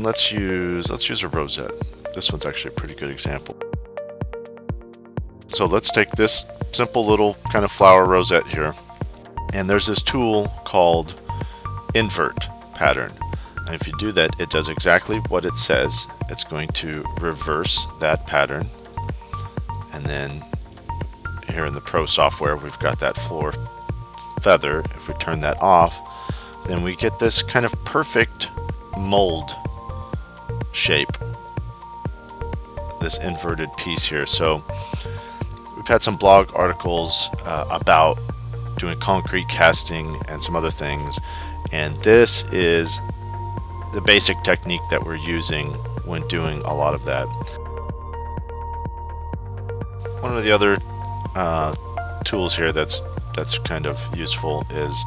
let's use a rosette. This one's actually a pretty good example. So let's take this simple little kind of flower rosette here, and there's this tool called Invert pattern. And if you do that, it does exactly what it says. It's going to reverse that pattern. And then here in the Pro software, we've got that floor feather. If we turn that off, then we get this kind of perfect mold shape, this inverted piece here. So we've had some blog articles about doing concrete casting and some other things, and this is the basic technique that we're using when doing a lot of that. One of the other tools here that's kind of useful is,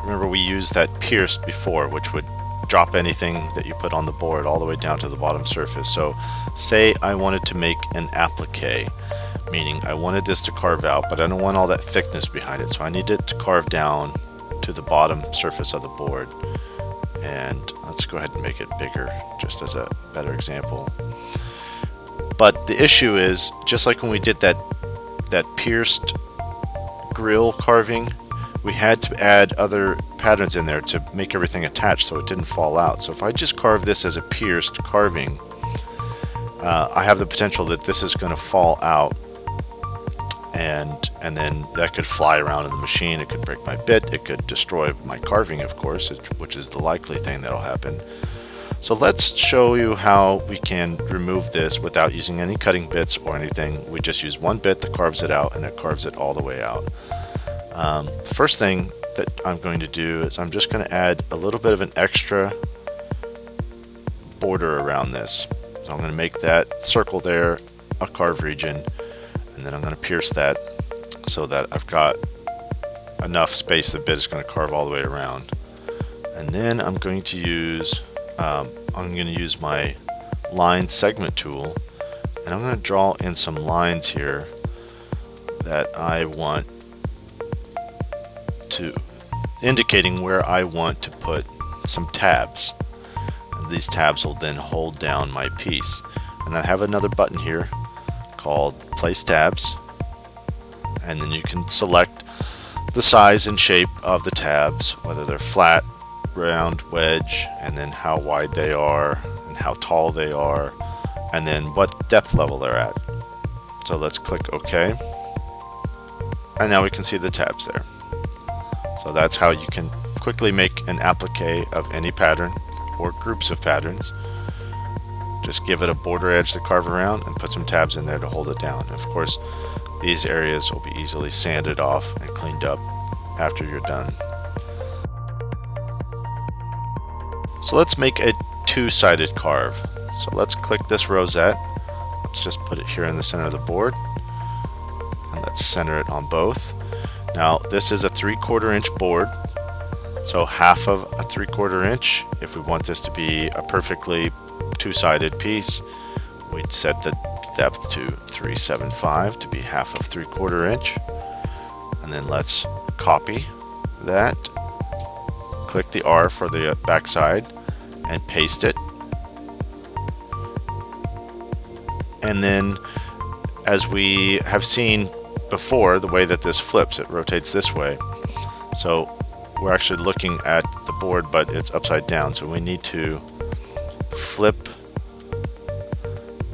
remember we used that pierced before, which would drop anything that you put on the board all the way down to the bottom surface. So say I wanted to make an applique, meaning I wanted this to carve out, but I don't want all that thickness behind it, so I need it to carve down to the bottom surface of the board. And let's go ahead and make it bigger just as a better example. But the issue is, just like when we did that pierced grill carving, we had to add other patterns in there to make everything attached so it didn't fall out. So if I just carve this as a pierced carving, I have the potential that this is going to fall out, and then that could fly around in the machine. It could break my bit, it could destroy my carving, of course, which is the likely thing that'll happen. So let's show you how we can remove this without using any cutting bits or anything. We just use one bit that carves it out, and it carves it all the way out. The first thing that I'm going to do is I'm just going to add a little bit of an extra border around this. So I'm going to make that circle there a carve region, and then I'm going to pierce that so that I've got enough space the bit is going to carve all the way around. And then I'm going to use my line segment tool, and I'm going to draw in some lines here that I want to, indicating where I want to put some tabs. And these tabs will then hold down my piece. And I have another button here called Place Tabs, and then you can select the size and shape of the tabs, whether they're flat, round, wedge, and then how wide they are and how tall they are, and then what depth level they're at. So let's click OK, and now we can see the tabs there. So that's how you can quickly make an applique of any pattern or groups of patterns. Just give it a border edge to carve around and put some tabs in there to hold it down. And of course, these areas will be easily sanded off and cleaned up after you're done. So let's make a two-sided carve. So let's click this rosette. Let's just put it here in the center of the board, and let's center it on both. Now this is a 3/4 inch board, so half of a 3/4 inch. If we want this to be a perfectly two-sided piece, we'd set the depth to 375 to be half of 3/4 inch, and then let's copy that, click the R for the back side, and paste it. And then, as we have seen before, the way that this flips, it rotates this way. So we're actually looking at the board, but it's upside down, so we need to flip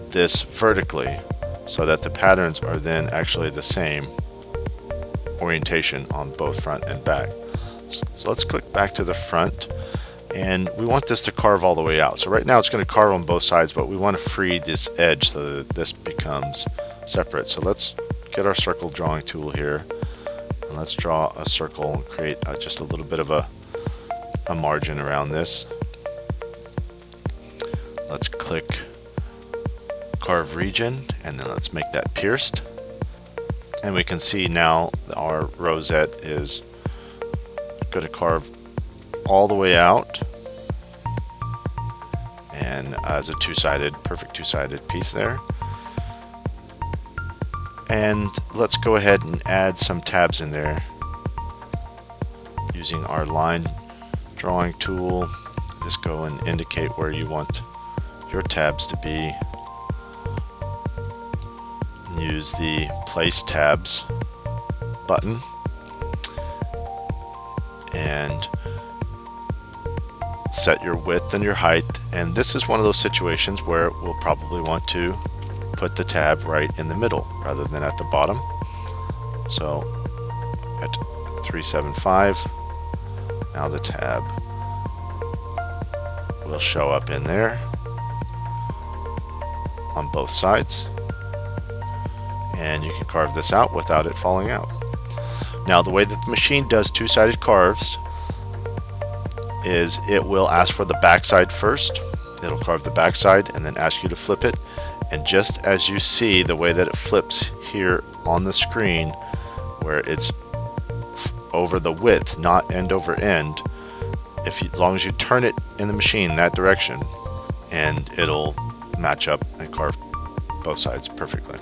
this vertically so that the patterns are then actually the same orientation on both front and back. So let's click back to the front, and we want this to carve all the way out. So right now it's going to carve on both sides, but we want to free this edge so that this becomes separate. So let's get our circle drawing tool here, and let's draw a circle and create just a little bit of a margin around this. Let's click carve region, and then let's make that pierced. And we can see now our rosette is going to carve all the way out, and as a perfect two-sided piece there. And let's go ahead and add some tabs in there using our line drawing tool. just go and indicate where you want your tabs to be. Use the Place Tabs button and set your width and your height. And this is one of those situations where we'll probably want to put the tab right in the middle rather than at the bottom. So at 375, now the tab will show up in there on both sides, and you can carve this out without it falling out. Now, the way that the machine does two-sided carves is it will ask for the backside first. It'll carve the backside and then ask you to flip it. And just as you see the way that it flips here on the screen, where it's over the width, not end over end, as long as you turn it in the machine that direction, and it'll match up and carve both sides perfectly.